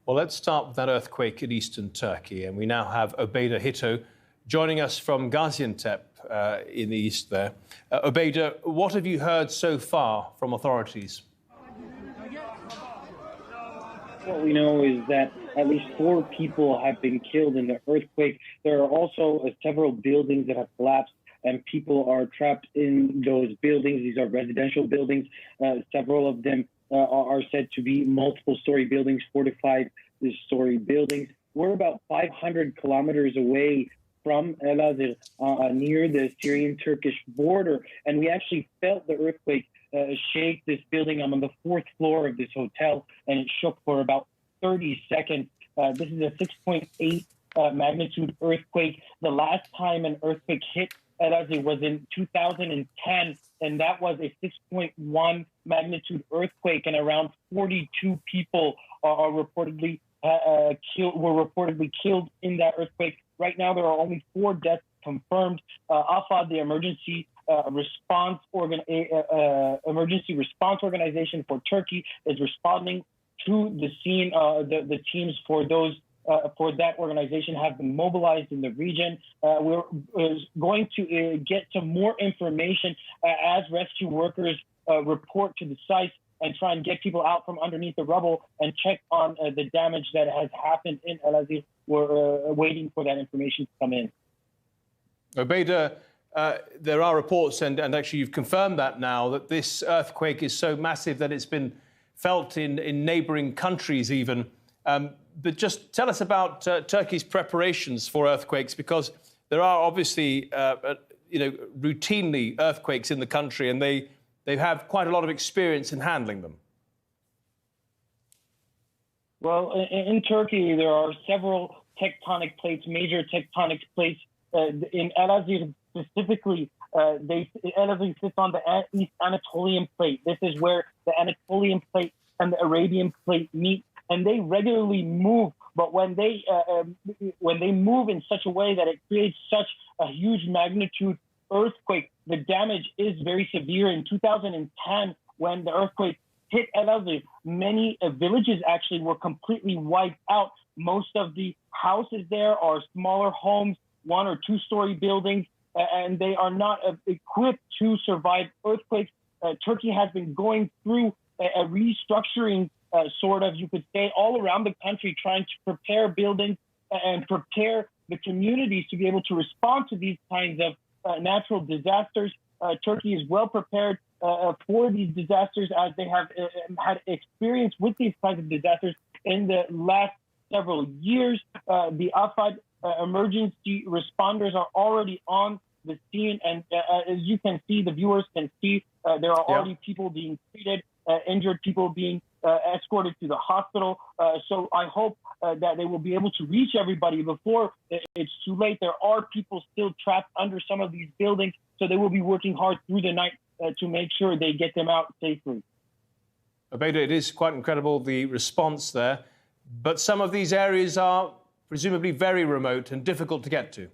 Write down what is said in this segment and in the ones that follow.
Well, let's start with that earthquake in eastern Turkey. And we now have Obeda Hito joining us from Gaziantep in the east there. Obeda, what have you heard so far from authorities? What we know is that at least 4 people have been killed in the earthquake. There are also several buildings that have collapsed, and people are trapped in those buildings. These are residential buildings. Several of them are said to be multiple-story buildings, 4 to 5-story buildings. We're about 500 kilometers away from Elazığ, near the Syrian-Turkish border, and we actually felt the earthquake shake this building. I'm on the 4th floor of this hotel, and it shook for about 30 seconds. This is a 6.8 magnitude earthquake. The last time an earthquake hit Elazığ was in 2010, and that was a 6.1 magnitude earthquake, and around 42 people are reportedly killed in that earthquake. Right now, there are only 4 deaths confirmed. AFAD, the emergency response organization for Turkey, is responding to the scene. The teams for that organization have been mobilized in the region. We're going to get some more information as rescue workers report to the site and try and get people out from underneath the rubble and check on the damage that has happened in Elazığ. We're waiting for that information to come in. Obeda, there are reports, and actually you've confirmed that now, that this earthquake is so massive that it's been felt in neighbouring countries even. But just tell us about Turkey's preparations for earthquakes, because there are obviously, routinely earthquakes in the country, and they have quite a lot of experience in handling them. Well, in Turkey, there are several tectonic plates, major tectonic plates. In Elazığ specifically, Elazığ sits on the East Anatolian plate. This is where the Anatolian plate and the Arabian plate meet, and they regularly move. But when they move in such a way that it creates such a huge magnitude earthquake, the damage is very severe. In 2010, when the earthquake hit Elazığ, many villages actually were completely wiped out. Most of the houses there are smaller homes, 1 or 2-story buildings, and they are not equipped to survive earthquakes. Turkey has been going through a restructuring, you could say, all around the country, trying to prepare buildings and prepare the communities to be able to respond to these kinds of natural disasters. Turkey is well prepared for these disasters, as they have had experience with these kinds of disasters in the last several years. The AFAD emergency responders are already on the scene, and as you can see, the viewers can see, there are already people being treated, injured people being escorted to the hospital. So I hope that they will be able to reach everybody before it's too late. There are people still trapped under some of these buildings, so they will be working hard through the night to make sure they get them out safely. Obeda, it is quite incredible, the response there. But some of these areas are presumably very remote and difficult to get to.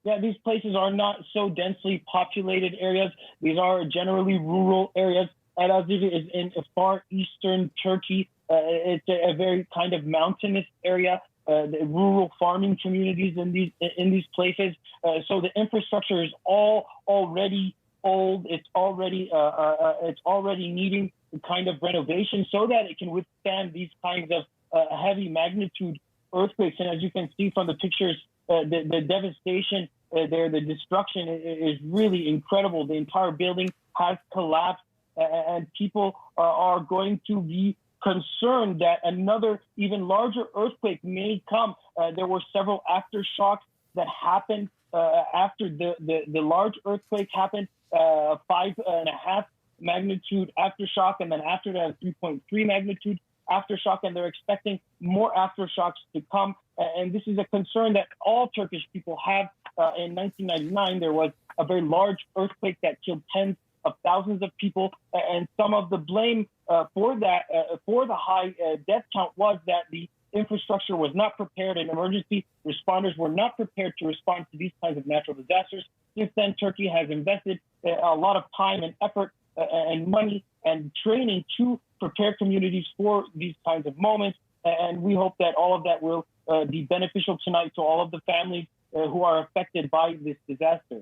Yeah, these places are not so densely populated areas. These are generally rural areas. Elazığ is in far eastern Turkey. It's a very kind of mountainous area. The rural farming communities in these places. So the infrastructure is already old. It's already needing a kind of renovation so that it can withstand these kinds of heavy magnitude earthquakes. And as you can see from the pictures, the devastation there, the destruction is really incredible. The entire building has collapsed, and people are going to be concerned that another even larger earthquake may come. There were several aftershocks that happened after the large earthquake happened, 5.5 magnitude aftershock, and then after that, 3.3 magnitude aftershock, and they're expecting more aftershocks to come. And this is a concern that all Turkish people have. In 1999, there was a very large earthquake that killed tens of thousands of people, and some of the blame for the high death count was that the infrastructure was not prepared and emergency responders were not prepared to respond to these kinds of natural disasters. Since then, Turkey has invested a lot of time and effort and money and training to prepare communities for these kinds of moments. And we hope that all of that will be beneficial tonight to all of the families who are affected by this disaster.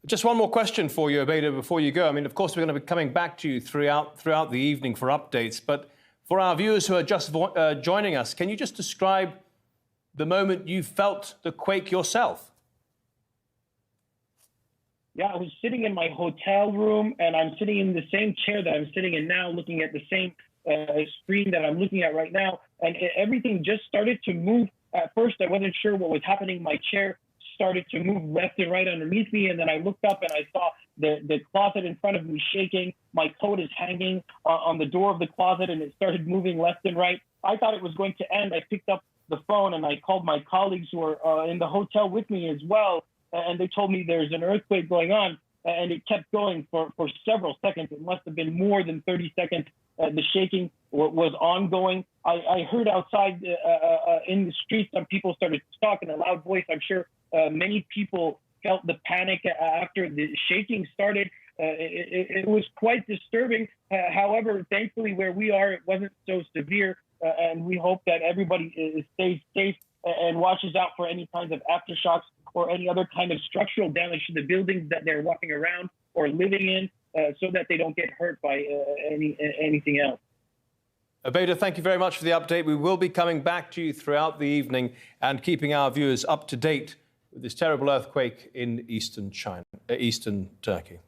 Just one more question for you, Obaida, before you go. I mean, of course, we're going to be coming back to you throughout the evening for updates. But for our viewers who are just joining us, can you just describe the moment you felt the quake yourself? Yeah, I was sitting in my hotel room, and I'm sitting in the same chair that I'm sitting in now, looking at the same screen that I'm looking at right now. And everything just started to move. At first, I wasn't sure what was happening. My chair started to move left and right underneath me. And then I looked up and I saw the closet in front of me shaking. My coat is hanging on the door of the closet, and it started moving left and right. I thought it was going to end. I picked up the phone and I called my colleagues who are in the hotel with me as well. And they told me there's an earthquake going on. And it kept going for several seconds. It must have been more than 30 seconds. The shaking was ongoing. I heard outside in the street, some people started to talk in a loud voice. I'm sure many people felt the panic after the shaking started. It was quite disturbing. However, thankfully, where we are, it wasn't so severe. And we hope that everybody stays safe and watches out for any kinds of aftershocks or any other kind of structural damage to the buildings that they're walking around or living in, so that they don't get hurt by anything else. Obaida, thank you very much for the update. We will be coming back to you throughout the evening and keeping our viewers up to date with this terrible earthquake in eastern Turkey.